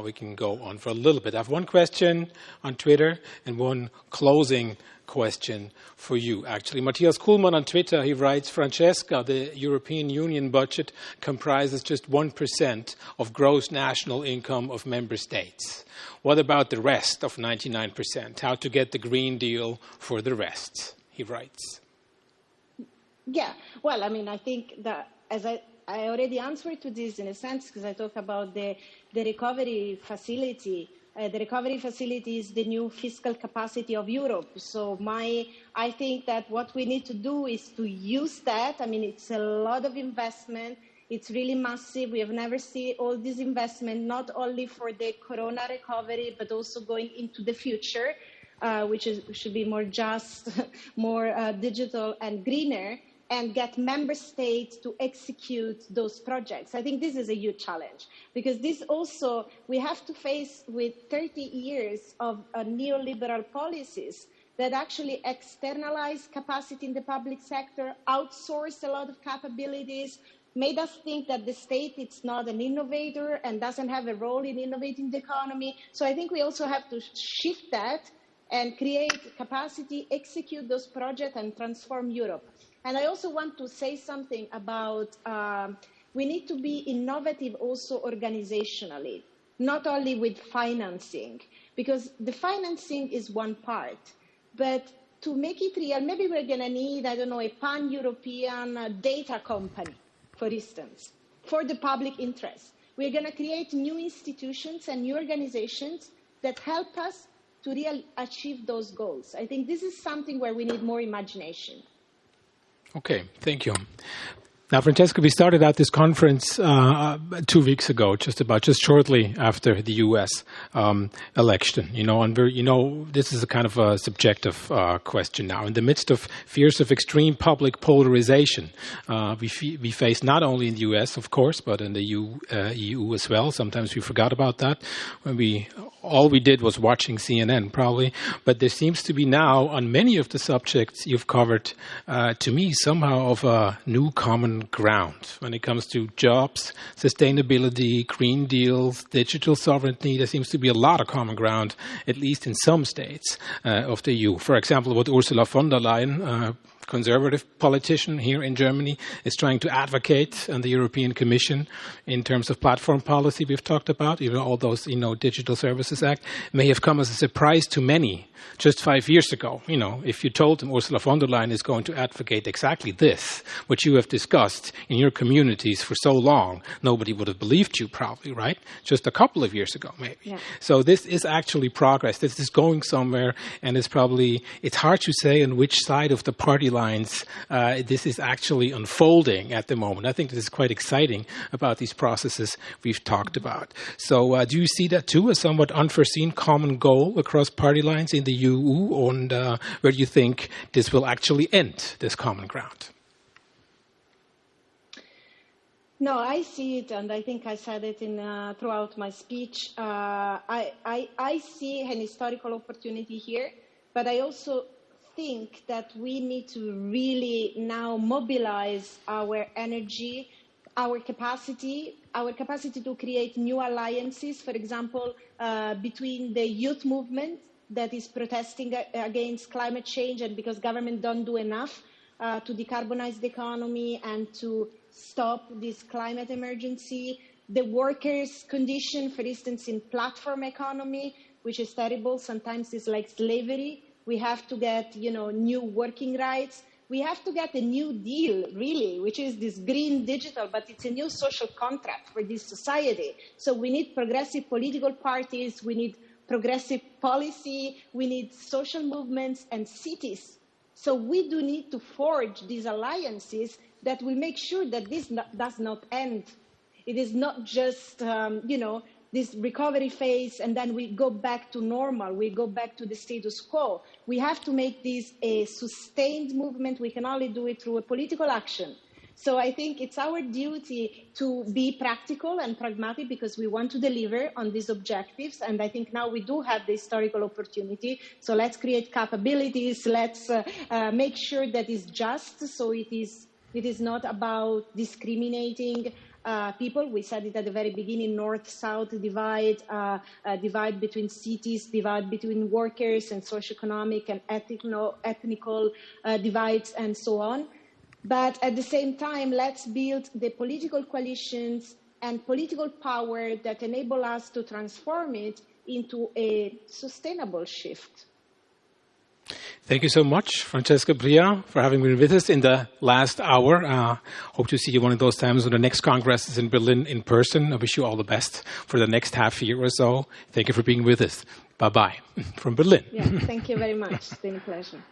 we can go on for a little bit. I have one question on Twitter and one closing question for you, actually. Matthias Kuhlmann on Twitter, he writes, Francesca, the European Union budget comprises just 1% of gross national income of member states. What about the rest of 99%? How to get the Green Deal for the rest, he writes. Yeah, well, I think that as I already answered to this in a sense, because I talk about the recovery facility. The recovery facility is the new fiscal capacity of Europe. So I think that what we need to do is to use that. It's a lot of investment. It's really massive. We have never seen all this investment, not only for the corona recovery, but also going into the future, which should be more just, more digital and greener, and get member states to execute those projects. I think this is a huge challenge, because this also, we have to face with 30 years of neoliberal policies that actually externalize capacity in the public sector, outsource a lot of capabilities, made us think that the state is not an innovator and doesn't have a role in innovating the economy. So I think we also have to shift that and create capacity, execute those projects, and transform Europe. And I also want to say something about we need to be innovative also organizationally, not only with financing, because the financing is one part, but to make it real, maybe we're going to need, I don't know, a pan-European data company, for instance, for the public interest. We're going to create new institutions and new organizations that help us to really achieve those goals. I think this is something where we need more imagination. Okay, thank you. Now, Francesca, we started out this conference 2 weeks ago, just shortly after the U.S. Election. And this is a kind of a subjective question now. In the midst of fears of extreme public polarization, we face not only in the U.S., of course, but in the EU as well. Sometimes we forgot about that when all we did was watching CNN, probably. But there seems to be now, on many of the subjects you've covered, to me, somehow of a new common ground when it comes to jobs, sustainability, green deals, digital sovereignty. There seems to be a lot of common ground, at least in some states of the EU. For example, what Ursula von der Leyen, conservative politician here in Germany, is trying to advocate on the European Commission in terms of platform policy we've talked about, even all those, Digital Services Act, may have come as a surprise to many just 5 years ago. If you told them Ursula von der Leyen is going to advocate exactly this, what you have discussed in your communities for so long, nobody would have believed you probably, right? Just a couple of years ago, maybe. Yeah. So this is actually progress. This is going somewhere, and it's hard to say on which side of the party lines this is actually unfolding at the moment. I think this is quite exciting about these processes we've talked about. So do you see that too, a somewhat unforeseen common goal across party lines in the EU, and where do you think this will actually end, this common ground? No, I see it, and I think I said it throughout my speech. I see an historical opportunity here, but I also think that we need to really now mobilize our energy, our capacity to create new alliances, for example, between the youth movement that is protesting against climate change and because government don't do enough to decarbonize the economy and to stop this climate emergency. The workers' condition, for instance, in platform economy, which is terrible, sometimes it's like slavery. We have to get, new working rights. We have to get a new deal, really, which is this green digital, but it's a new social contract for this society. So we need progressive political parties, we need progressive policy, we need social movements and cities. So we do need to forge these alliances that will make sure that this does not end. It is not just, this recovery phase and then we go back to normal, we go back to the status quo. We have to make this a sustained movement. We can only do it through a political action. So I think it's our duty to be practical and pragmatic because we want to deliver on these objectives. And I think now we do have the historical opportunity. So let's create capabilities. Let's make sure that it's just. So it is not about discriminating people. We said it at the very beginning, north-south divide, divide between cities, divide between workers and socioeconomic and ethnical divides and so on. But at the same time, let's build the political coalitions and political power that enable us to transform it into a sustainable shift. Thank you so much, Francesca Bria, for having been with us in the last hour. Hope to see you one of those times when the next Congress is in Berlin in person. I wish you all the best for the next half year or so. Thank you for being with us. Bye-bye from Berlin. Yeah, thank you very much. It's been a pleasure.